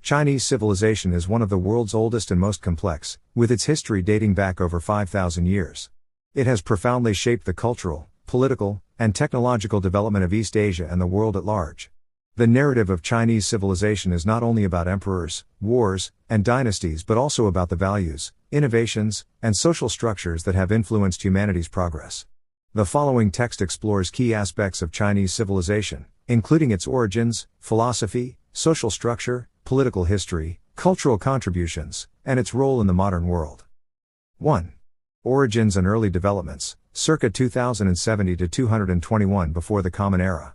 Chinese civilization is one of the world's oldest and most complex, with its history dating back over 5,000 years. It has profoundly shaped the cultural, political, and technological development of East Asia and the world at large. The narrative of Chinese civilization is not only about emperors, wars, and dynasties but also about the values, innovations, and social structures that have influenced humanity's progress. The following text explores key aspects of Chinese civilization, including its origins, philosophy, social structure, political history, cultural contributions, and its role in the modern world. 1. Origins and early developments, circa 2070 to 221 before the Common Era.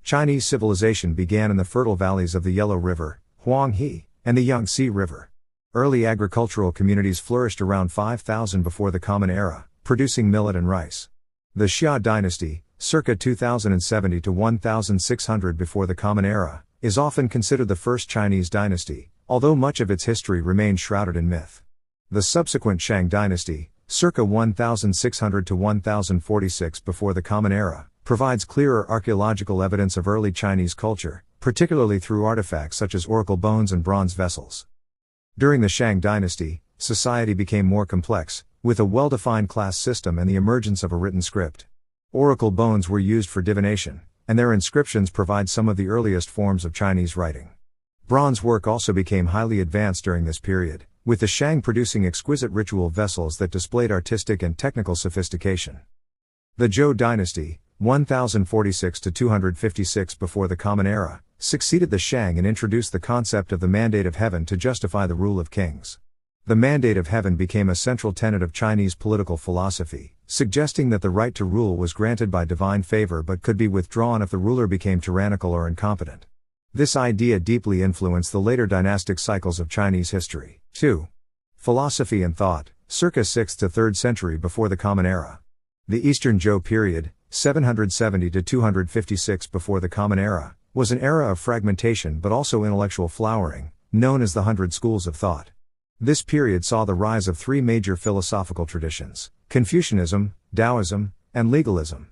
Chinese civilization began in the fertile valleys of the Yellow River, Huanghe, and the Yangtze River. Early agricultural communities flourished around 5000 before the Common Era, producing millet and rice. The Xia dynasty, circa 2070 to 1600 before the Common Era, is often considered the first Chinese dynasty, although much of its history remains shrouded in myth. The subsequent Shang dynasty, circa 1600 to 1046 before the Common Era, provides clearer archaeological evidence of early Chinese culture, particularly through artifacts such as oracle bones and bronze vessels. During the Shang dynasty, society became more complex, with a well-defined class system and the emergence of a written script. Oracle bones were used for divination, and their inscriptions provide some of the earliest forms of Chinese writing. Bronze work also became highly advanced during this period, with the Shang producing exquisite ritual vessels that displayed artistic and technical sophistication. The Zhou dynasty, 1046 to 256 before the Common Era, succeeded the Shang and introduced the concept of the mandate of heaven to justify the rule of kings. The mandate of heaven became a central tenet of Chinese political philosophy, suggesting that the right to rule was granted by divine favor but could be withdrawn if the ruler became tyrannical or incompetent. This idea deeply influenced the later dynastic cycles of Chinese history. 2. Philosophy and thought, circa 6th to 3rd century before the Common Era. The Eastern Zhou period, 770 to 256 before the Common Era, was an era of fragmentation but also intellectual flowering, known as the Hundred Schools of Thought. This period saw the rise of three major philosophical traditions: Confucianism, Taoism, and legalism.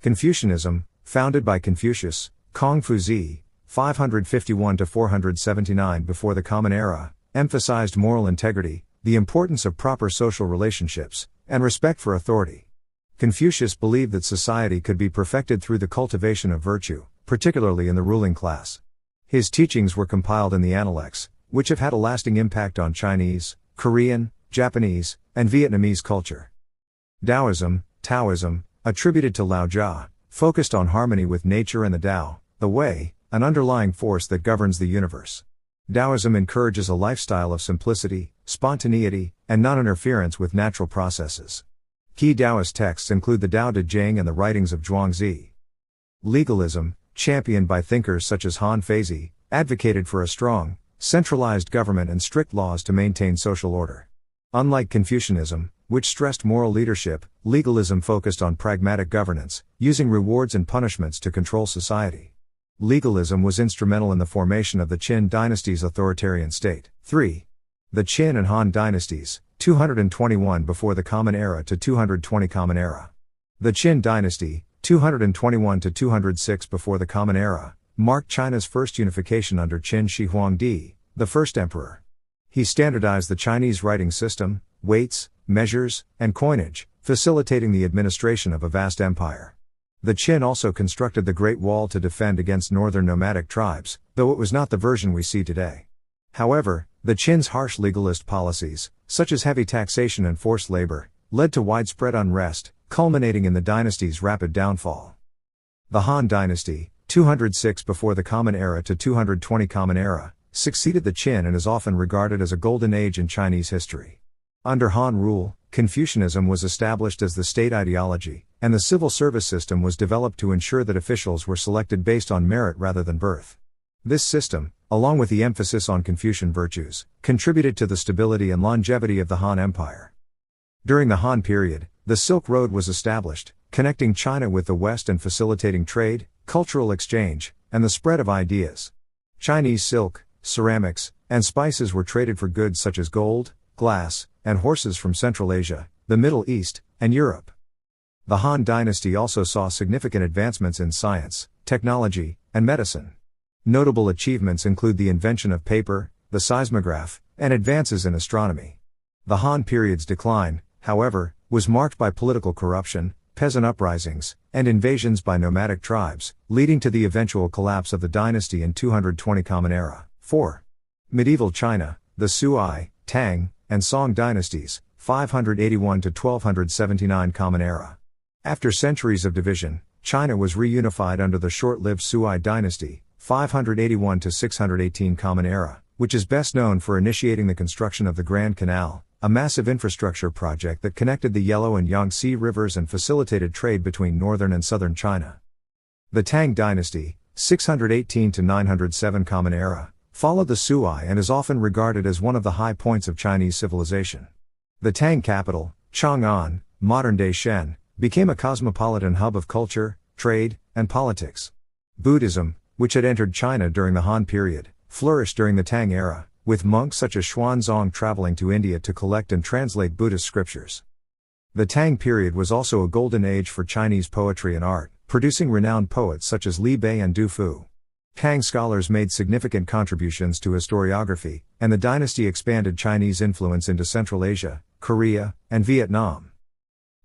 Confucianism, founded by Confucius, Kongfuzi, 551 to 479 before the Common Era, emphasized moral integrity, the importance of proper social relationships, and respect for authority. Confucius believed that society could be perfected through the cultivation of virtue, particularly in the ruling class. His teachings were compiled in the Analects, which have had a lasting impact on Chinese, Korean, Japanese, and Vietnamese culture. Taoism, attributed to Lao Jia, focused on harmony with nature and the Tao, the Way, an underlying force that governs the universe. Taoism encourages a lifestyle of simplicity, spontaneity, and non-interference with natural processes. Key Taoist texts include the Tao Te Ching and the writings of Zhuangzi. Legalism, championed by thinkers such as Han Feizi, advocated for a strong, centralized government and strict laws to maintain social order. Unlike Confucianism, which stressed moral leadership, legalism focused on pragmatic governance, using rewards and punishments to control society. Legalism was instrumental in the formation of the Qin dynasty's authoritarian state. 3. The Qin and Han dynasties, 221 before the Common Era to 220 Common Era. The Qin dynasty, 221 to 206 before the Common Era, marked China's first unification under Qin Shi Huangdi, the first emperor. He standardized the Chinese writing system, weights, measures, and coinage, facilitating the administration of a vast empire. The Qin also constructed the Great Wall to defend against northern nomadic tribes, though it was not the version we see today. However, the Qin's harsh legalist policies, such as heavy taxation and forced labor, led to widespread unrest, culminating in the dynasty's rapid downfall. The Han dynasty, 206 before the Common Era to 220 Common Era, succeeded the Qin and is often regarded as a golden age in Chinese history. Under Han rule, Confucianism was established as the state ideology, and the civil service system was developed to ensure that officials were selected based on merit rather than birth. This system, along with the emphasis on Confucian virtues, contributed to the stability and longevity of the Han Empire. During the Han period, the Silk Road was established, connecting China with the West and facilitating trade, cultural exchange, and the spread of ideas. Chinese silk, ceramics, and spices were traded for goods such as gold, glass, and horses from Central Asia, the Middle East, and Europe. The Han dynasty also saw significant advancements in science, technology, and medicine. Notable achievements include the invention of paper, the seismograph, and advances in astronomy. The Han period's decline, however, was marked by political corruption, peasant uprisings, and invasions by nomadic tribes, leading to the eventual collapse of the dynasty in 220 Common Era. 4. Medieval China, the Sui, Tang, and Song dynasties, 581 to 1279 Common Era. After centuries of division, China was reunified under the short-lived Sui dynasty, 581 to 618 Common Era, which is best known for initiating the construction of the Grand Canal, a massive infrastructure project that connected the Yellow and Yangtze rivers and facilitated trade between northern and southern China. The Tang dynasty, 618 to 907 Common Era, followed the Sui and is often regarded as one of the high points of Chinese civilization. The Tang capital, Chang'an, modern-day Shen, became a cosmopolitan hub of culture, trade, and politics. Buddhism, which had entered China during the Han period, flourished during the Tang era, with monks such as Xuanzang traveling to India to collect and translate Buddhist scriptures. The Tang period was also a golden age for Chinese poetry and art, producing renowned poets such as Li Bei and Du Fu. Tang scholars made significant contributions to historiography, and the dynasty expanded Chinese influence into Central Asia, Korea, and Vietnam.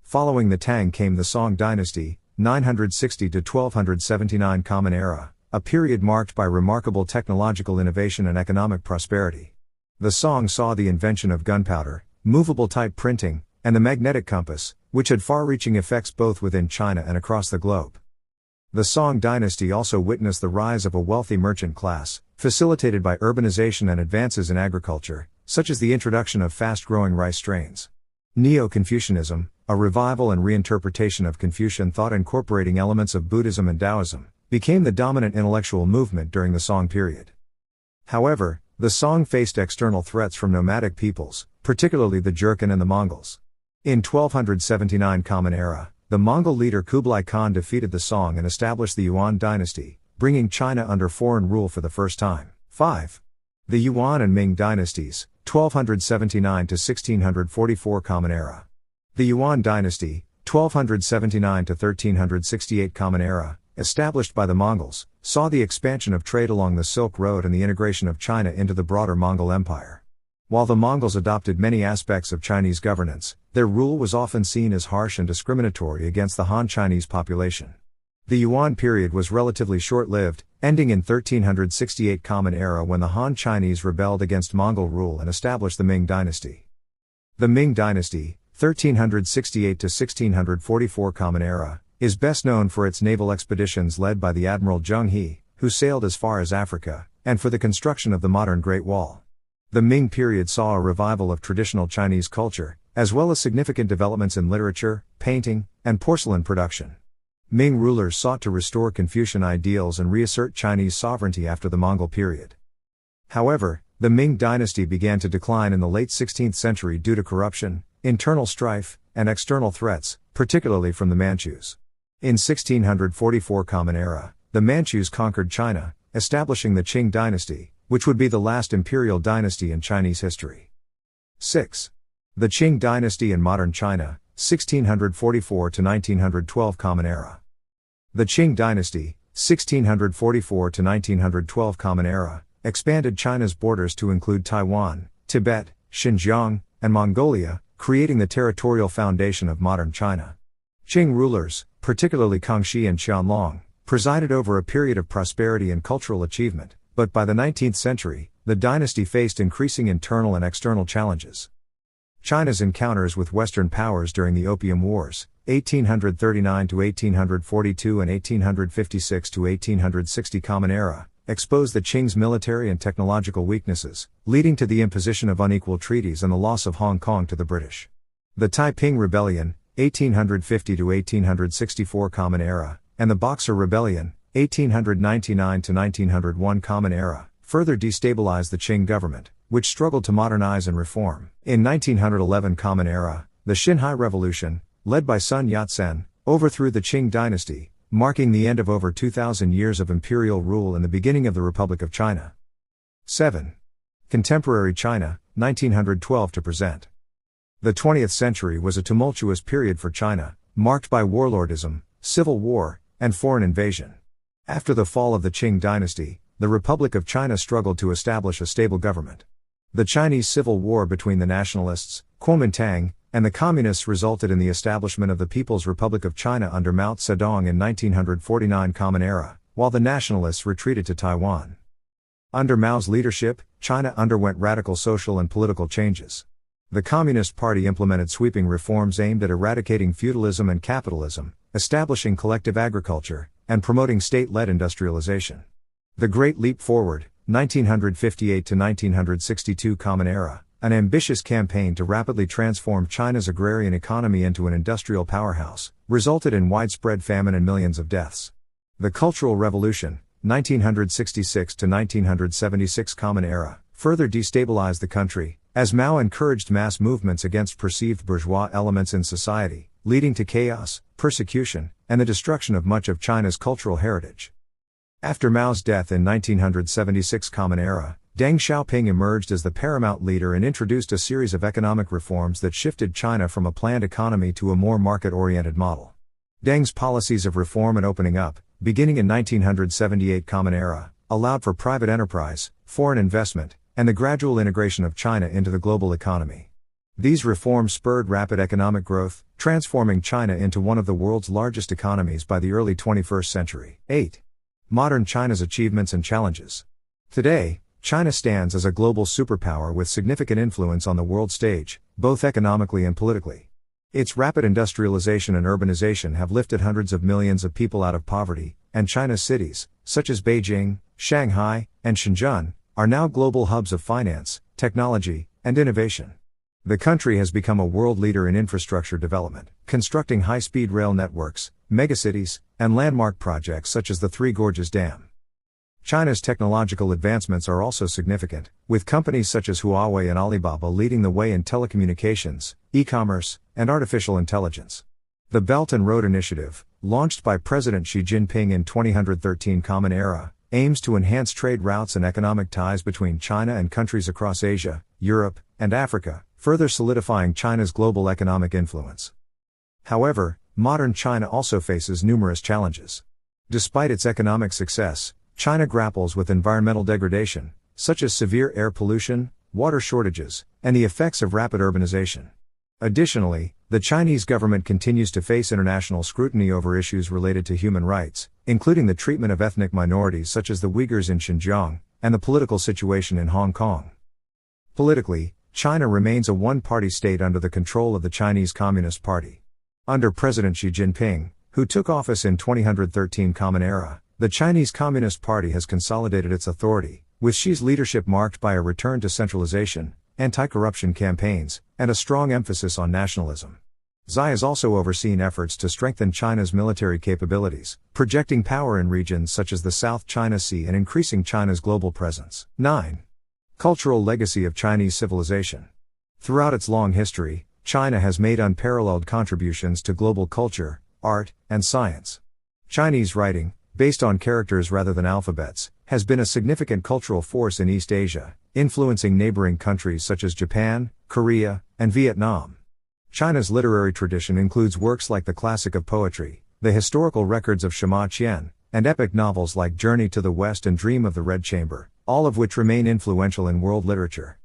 Following the Tang came the Song dynasty, 960 to 1279 Common Era, a period marked by remarkable technological innovation and economic prosperity. The Song saw the invention of gunpowder, movable type printing, and the magnetic compass, which had far-reaching effects both within China and across the globe. The Song dynasty also witnessed the rise of a wealthy merchant class, facilitated by urbanization and advances in agriculture, such as the introduction of fast-growing rice strains. Neo-Confucianism, a revival and reinterpretation of Confucian thought incorporating elements of Buddhism and Taoism, became the dominant intellectual movement during the Song period. However, the Song faced external threats from nomadic peoples, particularly the Jurchen and the Mongols. In 1279 Common Era, the Mongol leader Kublai Khan defeated the Song and established the Yuan dynasty, bringing China under foreign rule for the first time. 5. The Yuan and Ming dynasties, 1279 to 1644 Common Era. The Yuan dynasty, 1279 to 1368 Common Era, established by the Mongols, saw the expansion of trade along the Silk Road and the integration of China into the broader Mongol Empire. While the Mongols adopted many aspects of Chinese governance, their rule was often seen as harsh and discriminatory against the Han Chinese population. The Yuan period was relatively short-lived, ending in 1368 Common Era when the Han Chinese rebelled against Mongol rule and established the Ming dynasty. The Ming dynasty, 1368 to 1644 Common Era, is best known for its naval expeditions led by the Admiral Zheng He, who sailed as far as Africa, and for the construction of the modern Great Wall. The Ming period saw a revival of traditional Chinese culture, as well as significant developments in literature, painting, and porcelain production. Ming rulers sought to restore Confucian ideals and reassert Chinese sovereignty after the Mongol period. However, the Ming dynasty began to decline in the late 16th century due to corruption, internal strife, and external threats, particularly from the Manchus. In 1644 Common Era, the Manchus conquered China, establishing the Qing dynasty, which would be the last imperial dynasty in Chinese history. 6. The Qing dynasty in modern China, 1644 to 1912 Common Era. The Qing dynasty, 1644 to 1912 Common Era, expanded China's borders to include Taiwan, Tibet, Xinjiang, and Mongolia, creating the territorial foundation of modern China. Qing rulers, particularly Kangxi and Qianlong, presided over a period of prosperity and cultural achievement, but by the 19th century, the dynasty faced increasing internal and external challenges. China's encounters with Western powers during the Opium Wars, 1839 to 1842 and 1856 to 1860 Common Era, exposed the Qing's military and technological weaknesses, leading to the imposition of unequal treaties and the loss of Hong Kong to the British. The Taiping Rebellion, 1850 to 1864 Common Era, and the Boxer Rebellion, 1899 to 1901 Common Era, further destabilized the Qing government, which struggled to modernize and reform. In 1911 Common Era, the Xinhai Revolution, led by Sun Yat-sen, overthrew the Qing dynasty, marking the end of over 2,000 years of imperial rule and the beginning of the Republic of China. 7. Contemporary China, 1912 to present. The 20th century was a tumultuous period for China, marked by warlordism, civil war, and foreign invasion. After the fall of the Qing dynasty, the Republic of China struggled to establish a stable government. The Chinese Civil War between the nationalists, Kuomintang, and the communists resulted in the establishment of the People's Republic of China under Mao Zedong in 1949 Common Era, while the nationalists retreated to Taiwan. Under Mao's leadership, China underwent radical social and political changes. The Communist Party implemented sweeping reforms aimed at eradicating feudalism and capitalism, establishing collective agriculture, and promoting state-led industrialization. The Great Leap Forward, 1958 to 1962 Common Era, an ambitious campaign to rapidly transform China's agrarian economy into an industrial powerhouse, resulted in widespread famine and millions of deaths. The Cultural Revolution, 1966 to 1976 Common Era, further destabilized the country, as Mao encouraged mass movements against perceived bourgeois elements in society, leading to chaos, persecution, and the destruction of much of China's cultural heritage. After Mao's death in 1976 Common Era, Deng Xiaoping emerged as the paramount leader and introduced a series of economic reforms that shifted China from a planned economy to a more market-oriented model. Deng's policies of reform and opening up, beginning in 1978 Common Era, allowed for private enterprise, foreign investment, and the gradual integration of China into the global economy. These reforms spurred rapid economic growth, transforming China into one of the world's largest economies by the early 21st century. 8. Modern China's achievements and challenges. Today, China stands as a global superpower with significant influence on the world stage, both economically and politically. Its rapid industrialization and urbanization have lifted hundreds of millions of people out of poverty, and China's cities, such as Beijing, Shanghai, and Shenzhen, are now global hubs of finance, technology, and innovation. The country has become a world leader in infrastructure development, constructing high-speed rail networks, megacities, and landmark projects such as the Three Gorges Dam. China's technological advancements are also significant, with companies such as Huawei and Alibaba leading the way in telecommunications, e-commerce, and artificial intelligence. The Belt and Road Initiative, launched by President Xi Jinping in 2013 Common Era, aims to enhance trade routes and economic ties between China and countries across Asia, Europe, and Africa, further solidifying China's global economic influence. However, modern China also faces numerous challenges. Despite its economic success, China grapples with environmental degradation, such as severe air pollution, water shortages, and the effects of rapid urbanization. Additionally, the Chinese government continues to face international scrutiny over issues related to human rights, including the treatment of ethnic minorities such as the Uyghurs in Xinjiang, and the political situation in Hong Kong. Politically, China remains a one-party state under the control of the Chinese Communist Party. Under President Xi Jinping, who took office in 2013 Common Era, the Chinese Communist Party has consolidated its authority, with Xi's leadership marked by a return to centralization, anti-corruption campaigns, and a strong emphasis on nationalism. Xi has also overseen efforts to strengthen China's military capabilities, projecting power in regions such as the South China Sea and increasing China's global presence. 9. Cultural legacy of Chinese civilization. Throughout its long history, China has made unparalleled contributions to global culture, art, and science. Chinese writing, based on characters rather than alphabets, has been a significant cultural force in East Asia, influencing neighboring countries such as Japan, Korea, and Vietnam. China's literary tradition includes works like the classic of poetry, the historical records of Sima Qian, and epic novels like Journey to the West and Dream of the Red Chamber, all of which remain influential in world literature.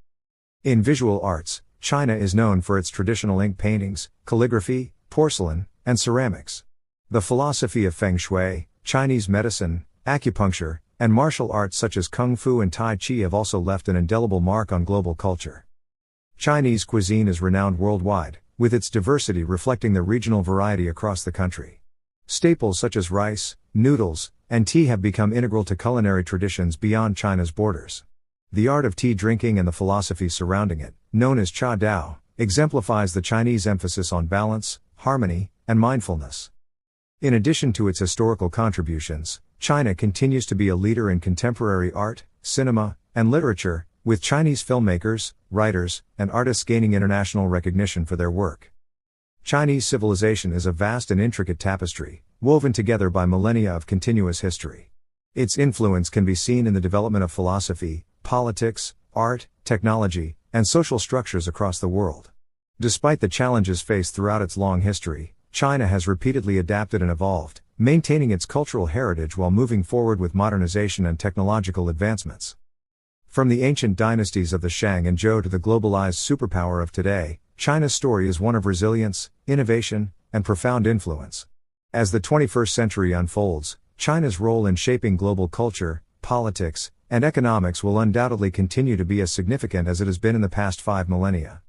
In visual arts, China is known for its traditional ink paintings, calligraphy, porcelain, and ceramics. The philosophy of Feng Shui, Chinese medicine, acupuncture, and martial arts such as Kung Fu and Tai Chi have also left an indelible mark on global culture. Chinese cuisine is renowned worldwide, with its diversity reflecting the regional variety across the country. Staples such as rice, noodles, and tea have become integral to culinary traditions beyond China's borders. The art of tea drinking and the philosophy surrounding it, known as Cha Dao, exemplifies the Chinese emphasis on balance, harmony, and mindfulness. In addition to its historical contributions, China continues to be a leader in contemporary art, cinema, and literature, with Chinese filmmakers, writers, and artists gaining international recognition for their work. Chinese civilization is a vast and intricate tapestry, woven together by millennia of continuous history. Its influence can be seen in the development of philosophy, politics, art, technology, and social structures across the world. Despite the challenges faced throughout its long history, China has repeatedly adapted and evolved, maintaining its cultural heritage while moving forward with modernization and technological advancements. From the ancient dynasties of the Shang and Zhou to the globalized superpower of today, China's story is one of resilience, innovation, and profound influence. As the 21st century unfolds, China's role in shaping global culture, politics, and economics will undoubtedly continue to be as significant as it has been in the past 5 millennia.